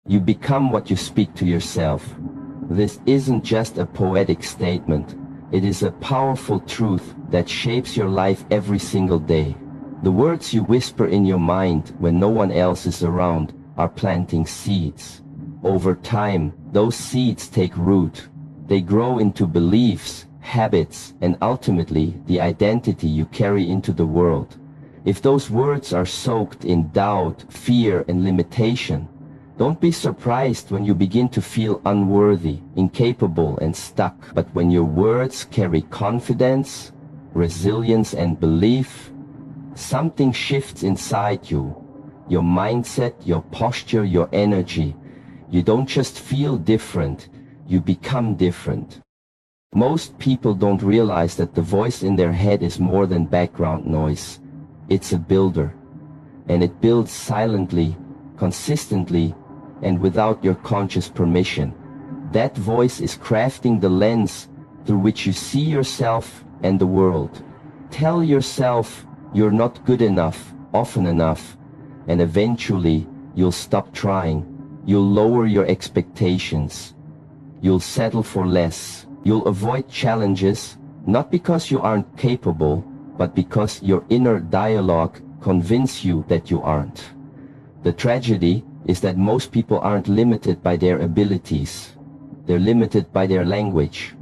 You become what you speak to yourself. This isn't just a poetic statement. It is a powerful truth that shapes your life every single day. The words you whisper in your mind when no one else is around are planting seeds. Over time, those seeds take root. They grow into beliefs, habits, and ultimately the identity you carry into the world. If those words are soaked in doubt, fear, and limitation, don't be surprised when you begin to feel unworthy, incapable, and stuck. But when your words carry confidence, resilience, and belief, something shifts inside you. Your mindset, your posture, your energy. You don't just feel different, you become different. Most people don't realize that the voice in their head is more than background noise. It's a builder. And it builds silently, consistently, and without your conscious permission. That voice is crafting the lens through which you see yourself and the world. Tell yourself you're not good enough, often enough, and eventually you'll stop trying. You'll lower your expectations. You'll settle for less. You'll avoid challenges, not because you aren't capable, but because your inner dialogue convinces you that you aren't. The tragedy is that most people aren't limited by their abilities. They're limited by their language.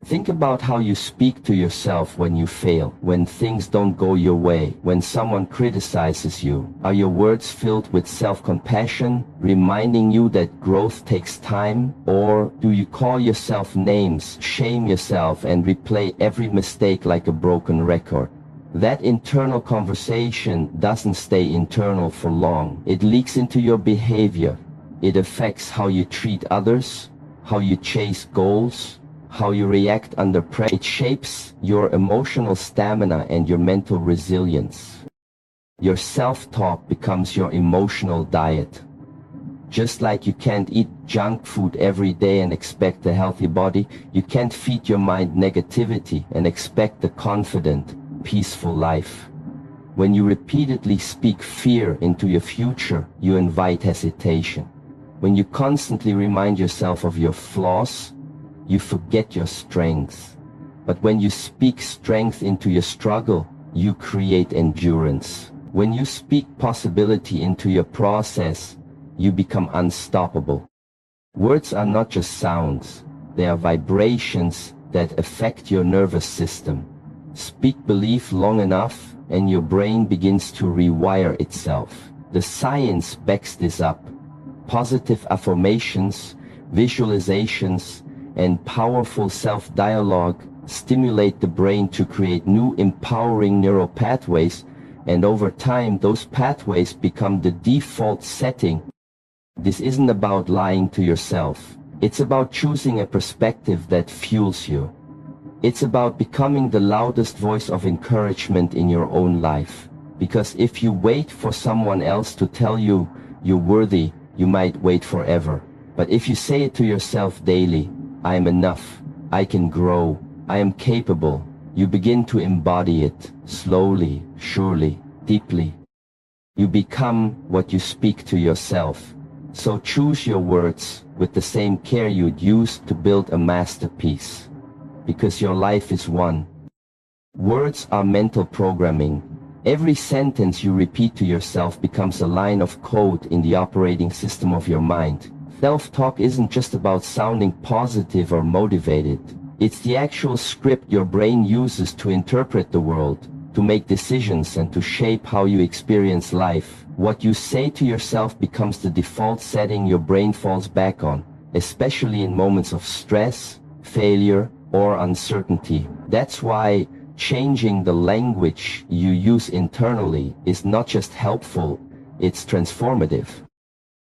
Think about how you speak to yourself when you fail, when things don't go your way, when someone criticizes you. Are your words filled with self-compassion, reminding you that growth takes time? Or do you call yourself names, shame yourself, and replay every mistake like a broken record? That internal conversation doesn't stay internal for long. It leaks into your behavior. It affects how you treat others, how you chase goals, how you react under pressure. It shapes your emotional stamina and your mental resilience. Your self-talk becomes your emotional diet. Just like you can't eat junk food every day and expect a healthy body, you can't feed your mind negativity and expect a confident, peaceful life. When you repeatedly speak fear into your future, you invite hesitation. When you constantly remind yourself of your flaws, you forget your strengths. But when you speak strength into your struggle, you create endurance. When you speak possibility into your process, you become unstoppable. Words are not just sounds, they are vibrations that affect your nervous system. Speak belief long enough and your brain begins to rewire itself. The science backs this up. Positive affirmations, visualizations, and powerful self-dialogue stimulate the brain to create new empowering neural pathways, and over time those pathways become the default setting. This isn't about lying to yourself. It's about choosing a perspective that fuels you. It's about becoming the loudest voice of encouragement in your own life. Because if you wait for someone else to tell you you're worthy, you might wait forever. But if you say it to yourself daily, I am enough, I can grow, I am capable, you begin to embody it, slowly, surely, deeply. You become what you speak to yourself. So choose your words with the same care you'd use to build a masterpiece. Because your life is one. Words are mental programming. Every sentence you repeat to yourself becomes a line of code in the operating system of your mind. Self-talk isn't just about sounding positive or motivated. It's the actual script your brain uses to interpret the world, to make decisions, and to shape how you experience life. What you say to yourself becomes the default setting your brain falls back on, especially in moments of stress, failure, or uncertainty. That's why changing the language you use internally is not just helpful, it's transformative.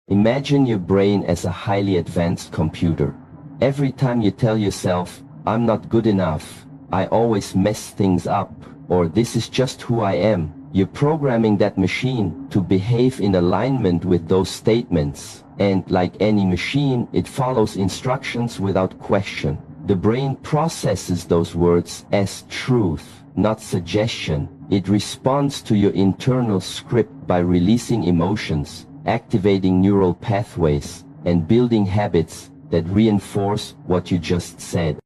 Imagine your brain as a highly advanced computer. Every time you tell yourself, I'm not good enough, I always mess things up, or this is just who I am, you're programming that machine to behave in alignment with those statements. And like any machine, it follows instructions without question. The brain processes those words as truth, not suggestion. It responds to your internal script by releasing emotions, activating neural pathways, and building habits that reinforce what you just said.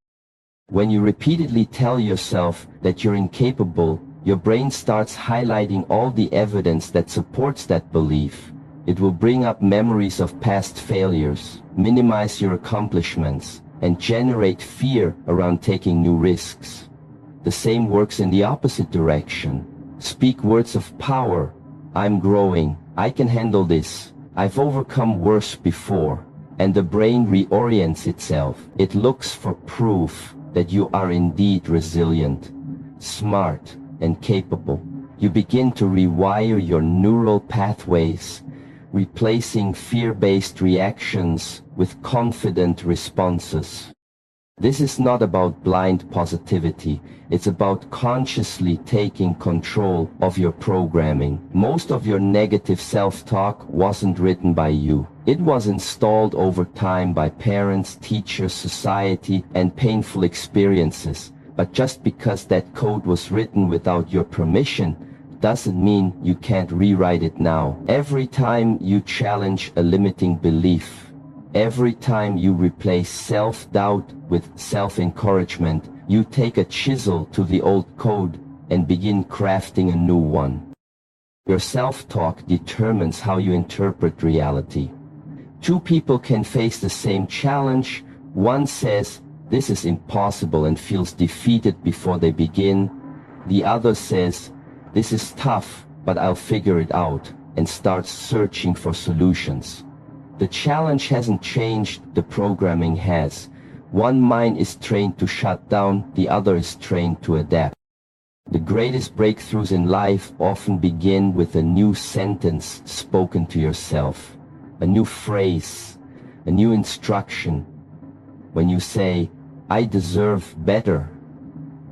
When you repeatedly tell yourself that you're incapable, your brain starts highlighting all the evidence that supports that belief. It will bring up memories of past failures, minimize your accomplishments, and generate fear around taking new risks. The same works in the opposite direction. Speak words of power. I'm growing. I can handle this. I've overcome worse before. And the brain reorients itself. It looks for proof that you are indeed resilient, smart, and capable. You begin to rewire your neural pathways, replacing fear-based reactions with confident responses. This is not about blind positivity. It's about consciously taking control of your programming. Most of your negative self-talk wasn't written by you. It was installed over time by parents, teachers, society, and painful experiences. But just because that code was written without your permission doesn't mean you can't rewrite it now. Every time you challenge a limiting belief, every time you replace self-doubt with self-encouragement, you take a chisel to the old code and begin crafting a new one. Your self-talk determines how you interpret reality. Two people can face the same challenge. One says, "This is impossible," and feels defeated before they begin. The other says, "This is tough, but I'll figure it out," and starts searching for solutions. The challenge hasn't changed, the programming has. One mind is trained to shut down, the other is trained to adapt. The greatest breakthroughs in life often begin with a new sentence spoken to yourself, a new phrase, a new instruction. When you say, "I deserve better,"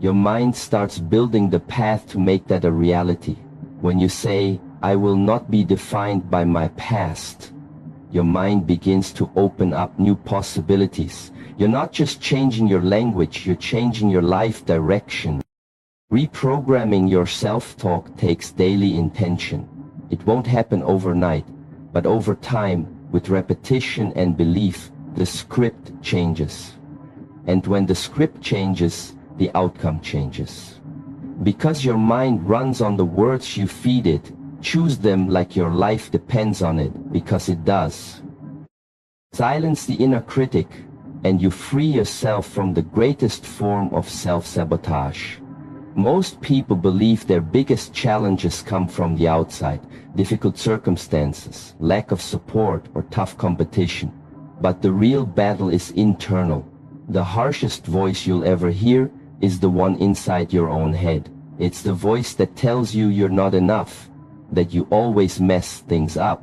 your mind starts building the path to make that a reality. When you say, "I will not be defined by my past," your mind begins to open up new possibilities. You're not just changing your language, you're changing your life direction. Reprogramming your self-talk takes daily intention. It won't happen overnight, but over time, with repetition and belief, the script changes. And when the script changes, the outcome changes. Because your mind runs on the words you feed it, choose them like your life depends on it, because it does. Silence the inner critic, and you free yourself from the greatest form of self-sabotage. Most people believe their biggest challenges come from the outside, difficult circumstances, lack of support, or tough competition. But the real battle is internal. The harshest voice you'll ever hear is the one inside your own head. It's the voice that tells you you're not enough, that you always mess things up,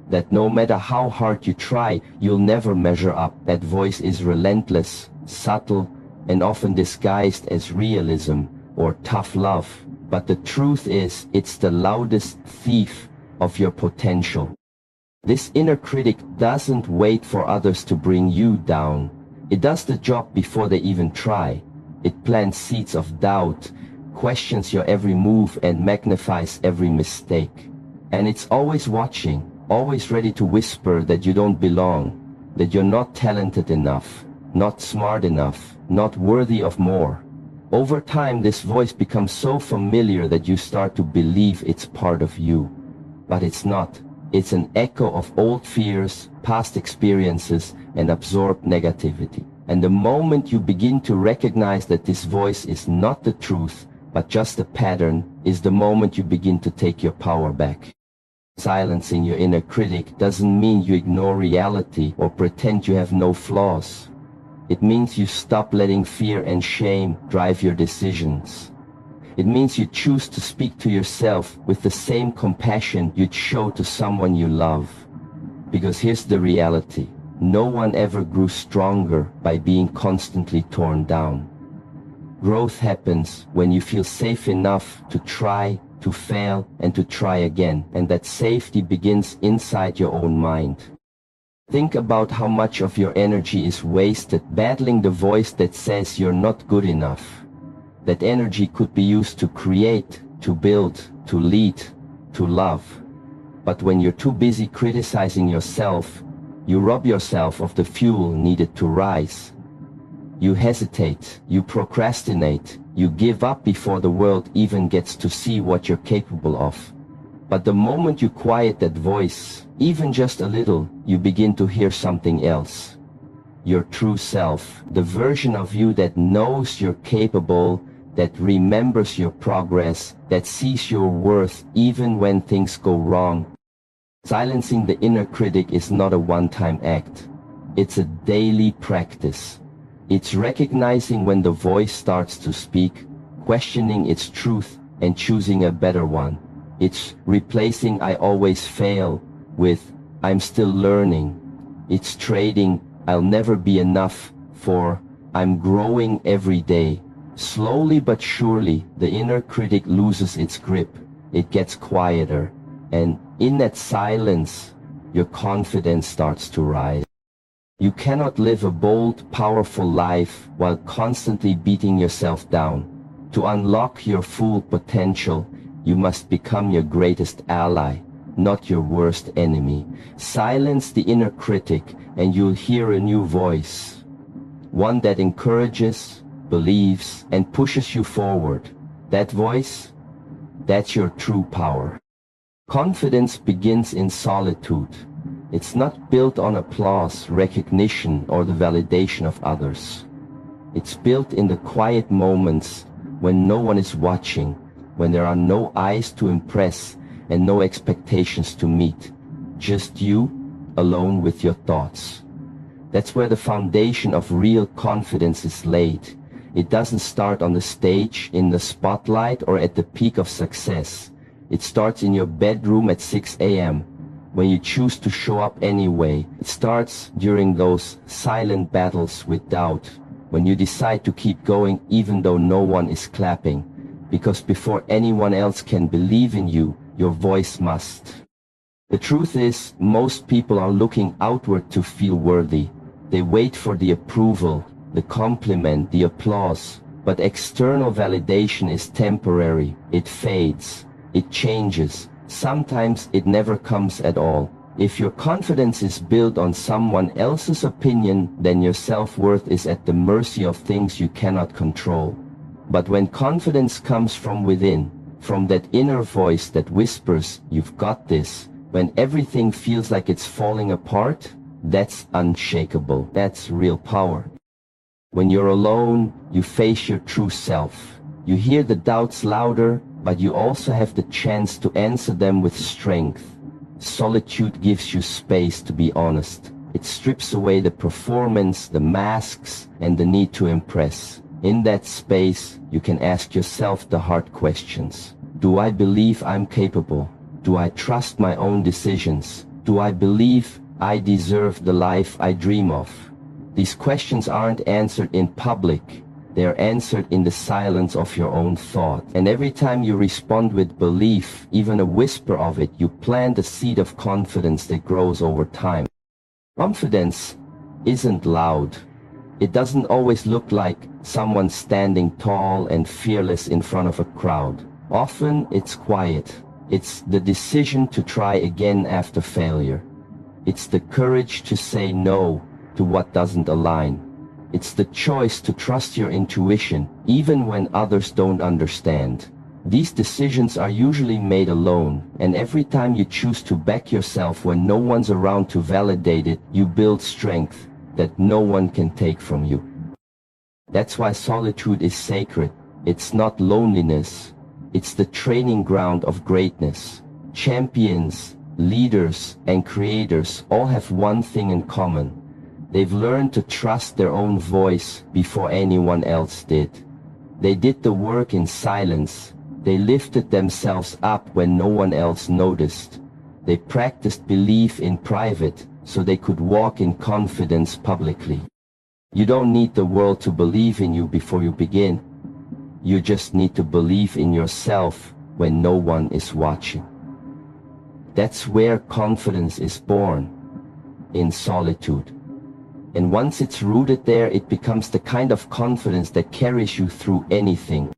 that no matter how hard you try, you'll never measure up. That voice is relentless, subtle, and often disguised as realism or tough love. But the truth is, it's the loudest thief of your potential. This inner critic doesn't wait for others to bring you down. It does the job before they even try. It plants seeds of doubt, questions your every move, and magnifies every mistake. And it's always watching, always ready to whisper that you don't belong, that you're not talented enough, not smart enough, not worthy of more. Over time, this voice becomes so familiar that you start to believe it's part of you. But it's not. It's an echo of old fears, past experiences, and absorbed negativity. And the moment you begin to recognize that this voice is not the truth, but just a pattern, is the moment you begin to take your power back. Silencing your inner critic doesn't mean you ignore reality or pretend you have no flaws. It means you stop letting fear and shame drive your decisions. It means you choose to speak to yourself with the same compassion you'd show to someone you love. Because here's the reality. No one ever grew stronger by being constantly torn down. Growth happens when you feel safe enough to try, to fail, and to try again. And that safety begins inside your own mind. Think about how much of your energy is wasted battling the voice that says you're not good enough. That energy could be used to create, to build, to lead, to love. But when you're too busy criticizing yourself, you rob yourself of the fuel needed to rise. You hesitate, you procrastinate, you give up before the world even gets to see what you're capable of. But the moment you quiet that voice, even just a little, you begin to hear something else. Your true self, the version of you that knows you're capable, that remembers your progress, that sees your worth even when things go wrong. Silencing the inner critic is not a one-time act. It's a daily practice. It's recognizing when the voice starts to speak, questioning its truth, and choosing a better one. It's replacing "I always fail" with "I'm still learning." It's trading "I'll never be enough" for "I'm growing every day." Slowly but surely, the inner critic loses its grip. It gets quieter, and in that silence, your confidence starts to rise. You cannot live a bold, powerful life while constantly beating yourself down. To unlock your full potential, you must become your greatest ally, not your worst enemy. Silence the inner critic and you'll hear a new voice. One that encourages, believes, and pushes you forward. That voice, that's your true power. Confidence begins in solitude. It's not built on applause, recognition, or the validation of others. It's built in the quiet moments when no one is watching, when there are no eyes to impress and no expectations to meet. Just you, alone with your thoughts. That's where the foundation of real confidence is laid. It doesn't start on the stage, in the spotlight, or at the peak of success. It starts in your bedroom at 6 a.m. when you choose to show up anyway. It starts during those silent battles with doubt, when you decide to keep going even though no one is clapping. Because before anyone else can believe in you, your voice must. The truth is, most people are looking outward to feel worthy. They wait for the approval, the compliment, the applause. But external validation is temporary. It fades. It changes. Sometimes it never comes at all. If your confidence is built on someone else's opinion, then your self-worth is at the mercy of things you cannot control. But when confidence comes from within, from that inner voice that whispers, "You've got this," when everything feels like it's falling apart, that's unshakable. That's real power. When you're alone, you face your true self. You hear the doubts louder, but you also have the chance to answer them with strength. Solitude gives you space to be honest. It strips away the performance, the masks, and the need to impress. In that space, you can ask yourself the hard questions. Do I believe I'm capable? Do I trust my own decisions? Do I believe I deserve the life I dream of? These questions aren't answered in public. They are answered in the silence of your own thought. And every time you respond with belief, even a whisper of it, you plant a seed of confidence that grows over time. Confidence isn't loud. It doesn't always look like someone standing tall and fearless in front of a crowd. Often it's quiet. It's the decision to try again after failure. It's the courage to say no to what doesn't align. It's the choice to trust your intuition, even when others don't understand. These decisions are usually made alone, and every time you choose to back yourself when no one's around to validate it, you build strength that no one can take from you. That's why solitude is sacred. It's not loneliness. It's the training ground of greatness. Champions, leaders, and creators all have one thing in common. They've learned to trust their own voice before anyone else did. They did the work in silence. They lifted themselves up when no one else noticed. They practiced belief in private so they could walk in confidence publicly. You don't need the world to believe in you before you begin. You just need to believe in yourself when no one is watching. That's where confidence is born, in solitude. And once it's rooted there, it becomes the kind of confidence that carries you through anything.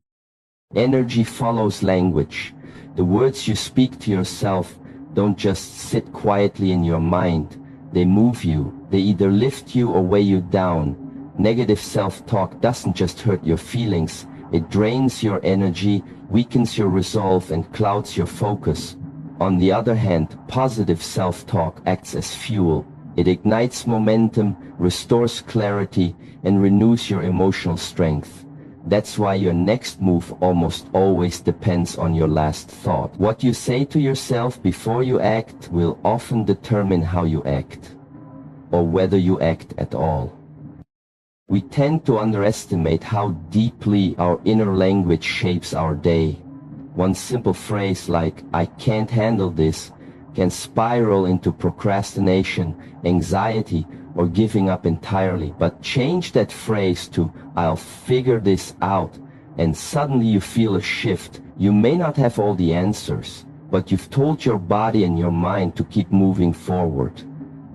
Energy follows language. The words you speak to yourself don't just sit quietly in your mind. They move you. They either lift you or weigh you down. Negative self-talk doesn't just hurt your feelings. It drains your energy, weakens your resolve, and clouds your focus. On the other hand, positive self-talk acts as fuel. It ignites momentum, restores clarity, and renews your emotional strength. That's why your next move almost always depends on your last thought. What you say to yourself before you act will often determine how you act, or whether you act at all. We tend to underestimate how deeply our inner language shapes our day. One simple phrase like, "I can't handle this," can spiral into procrastination, anxiety, or giving up entirely. But change that phrase to, "I'll figure this out," and suddenly you feel a shift. You may not have all the answers, but you've told your body and your mind to keep moving forward.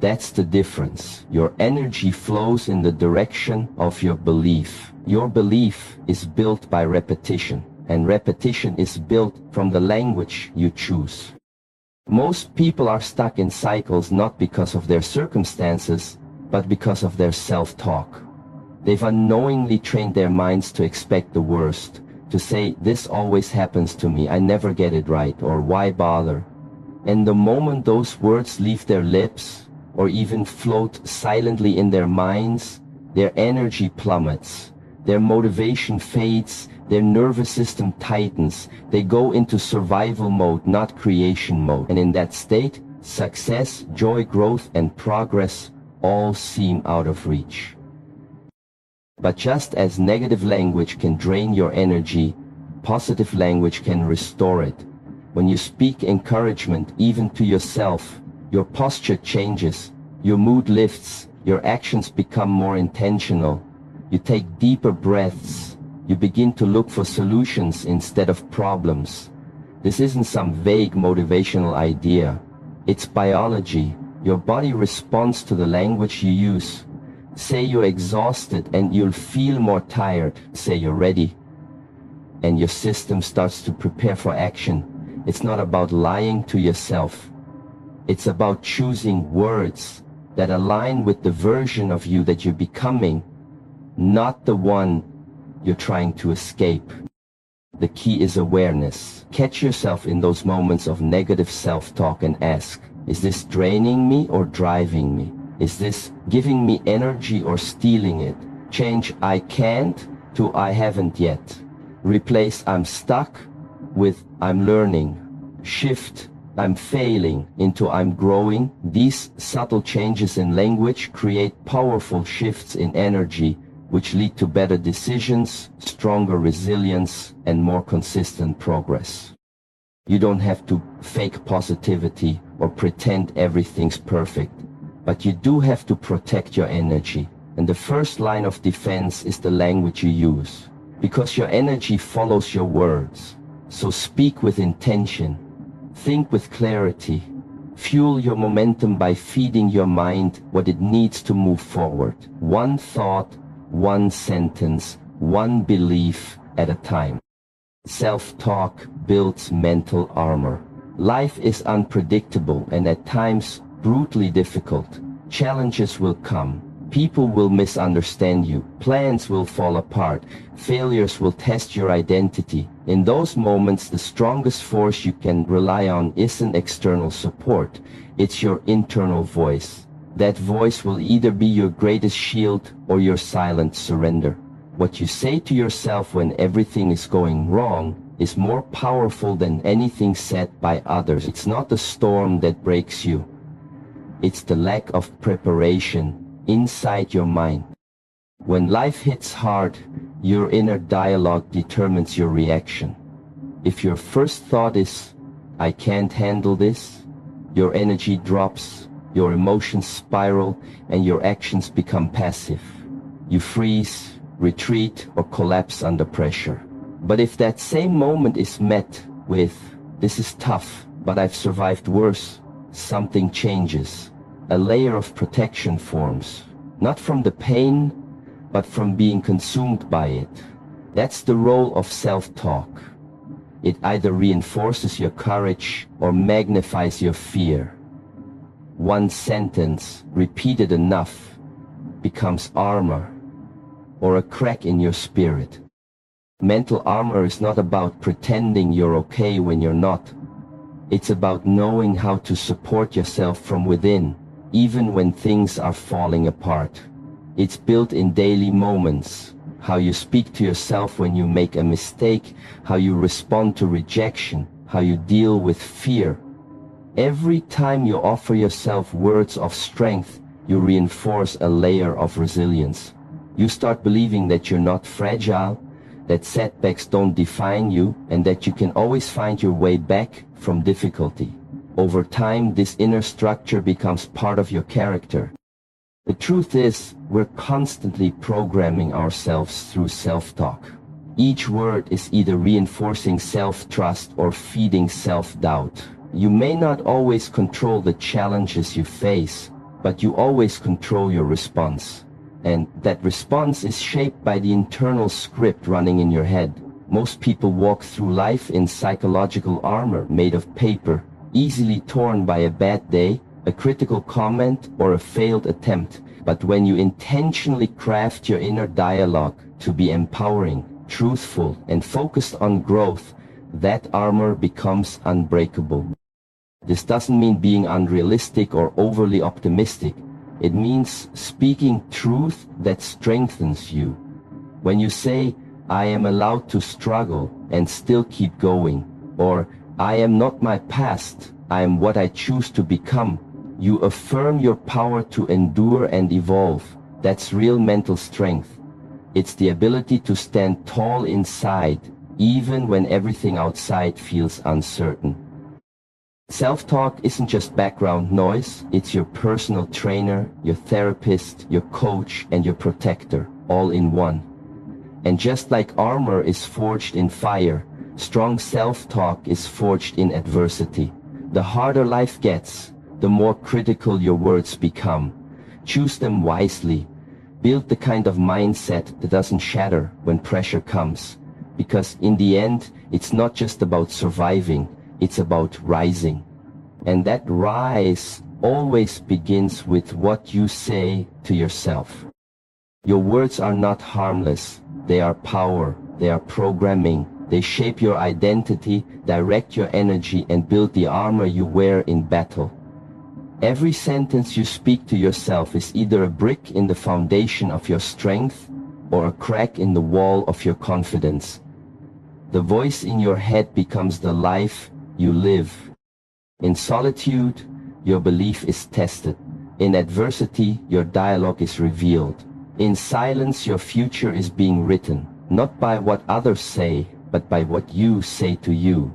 That's the difference. Your energy flows in the direction of your belief. Your belief is built by repetition, and repetition is built from the language you choose. Most people are stuck in cycles not because of their circumstances, but because of their self-talk. They've unknowingly trained their minds to expect the worst, to say, "This always happens to me, I never get it right," or "Why bother?" And the moment those words leave their lips, or even float silently in their minds, their energy plummets, their motivation fades, their nervous system tightens. They go into survival mode, not creation mode. And in that state, success, joy, growth, and progress all seem out of reach. But just as negative language can drain your energy, positive language can restore it. When you speak encouragement even to yourself, your posture changes, your mood lifts, your actions become more intentional. You take deeper breaths. You begin to look for solutions instead of problems. This isn't some vague motivational idea. It's biology. Your body responds to the language you use. Say you're exhausted and you'll feel more tired. Say you're ready, and your system starts to prepare for action. It's not about lying to yourself. It's about choosing words that align with the version of you that you're becoming, not the one you're trying to escape. The key is awareness. Catch yourself in those moments of negative self-talk and ask, is this draining me or driving me? Is this giving me energy or stealing it? Change "I can't" to "I haven't yet." Replace "I'm stuck" with "I'm learning." Shift "I'm failing" into "I'm growing." These subtle changes in language create powerful shifts in energy, which lead to better decisions, stronger resilience, and more consistent progress. You don't have to fake positivity or pretend everything's perfect, but you do have to protect your energy. And the first line of defense is the language you use, because your energy follows your words. So speak with intention, think with clarity, fuel your momentum by feeding your mind what it needs to move forward. One thought, one sentence, one belief at a time. Self-talk builds mental armor. Life is unpredictable and at times brutally difficult. Challenges will come. People will misunderstand you. Plans will fall apart. Failures will test your identity. In those moments, the strongest force you can rely on isn't external support. It's your internal voice. That voice will either be your greatest shield or your silent surrender. What you say to yourself when everything is going wrong is more powerful than anything said by others. It's not the storm that breaks you. It's the lack of preparation inside your mind. When life hits hard, your inner dialogue determines your reaction. If your first thought is, "I can't handle this," your energy drops, your emotions spiral, and your actions become passive. You freeze, retreat, or collapse under pressure. But if that same moment is met with, "This is tough, but I've survived worse," something changes. A layer of protection forms, not from the pain, but from being consumed by it. That's the role of self-talk. It either reinforces your courage or magnifies your fear. One sentence, repeated enough, becomes armor, or a crack in your spirit. Mental armor is not about pretending you're okay when you're not. It's about knowing how to support yourself from within, even when things are falling apart. It's built in daily moments, how you speak to yourself when you make a mistake, how you respond to rejection, how you deal with fear. Every time you offer yourself words of strength, you reinforce a layer of resilience. You start believing that you're not fragile, that setbacks don't define you, and that you can always find your way back from difficulty. Over time, this inner structure becomes part of your character. The truth is, we're constantly programming ourselves through self-talk. Each word is either reinforcing self-trust or feeding self-doubt. You may not always control the challenges you face, but you always control your response. And that response is shaped by the internal script running in your head. Most people walk through life in psychological armor made of paper, easily torn by a bad day, a critical comment, or a failed attempt. But when you intentionally craft your inner dialogue to be empowering, truthful, and focused on growth, that armor becomes unbreakable. This doesn't mean being unrealistic or overly optimistic. It means speaking truth that strengthens you. When you say, "I am allowed to struggle and still keep going," or "I am not my past, I am what I choose to become," you affirm your power to endure and evolve. That's real mental strength. It's the ability to stand tall inside, even when everything outside feels uncertain. Self-talk isn't just background noise, it's your personal trainer, your therapist, your coach, and your protector, all in one. And just like armor is forged in fire, strong self-talk is forged in adversity. The harder life gets, the more critical your words become. Choose them wisely. Build the kind of mindset that doesn't shatter when pressure comes. Because in the end, it's not just about surviving, it's about rising. And that rise always begins with what you say to yourself. Your words are not harmless. They are power. They are programming. They shape your identity, direct your energy, and build the armor you wear in battle. Every sentence you speak to yourself is either a brick in the foundation of your strength or a crack in the wall of your confidence. The voice in your head becomes the life you live. In solitude, your belief is tested. In adversity, your dialogue is revealed. In silence, your future is being written, not by what others say, but by what you say to you.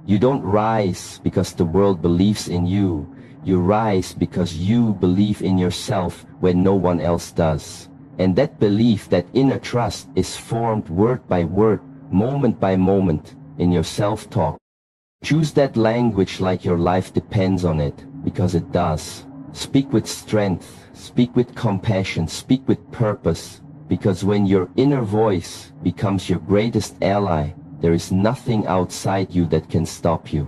You don't rise because the world believes in you. You rise because you believe in yourself when no one else does. And that belief, that inner trust, is formed word by word, moment by moment, in your self-talk. Choose that language like your life depends on it, because it does. Speak with strength, speak with compassion, speak with purpose, because when your inner voice becomes your greatest ally, there is nothing outside you that can stop you.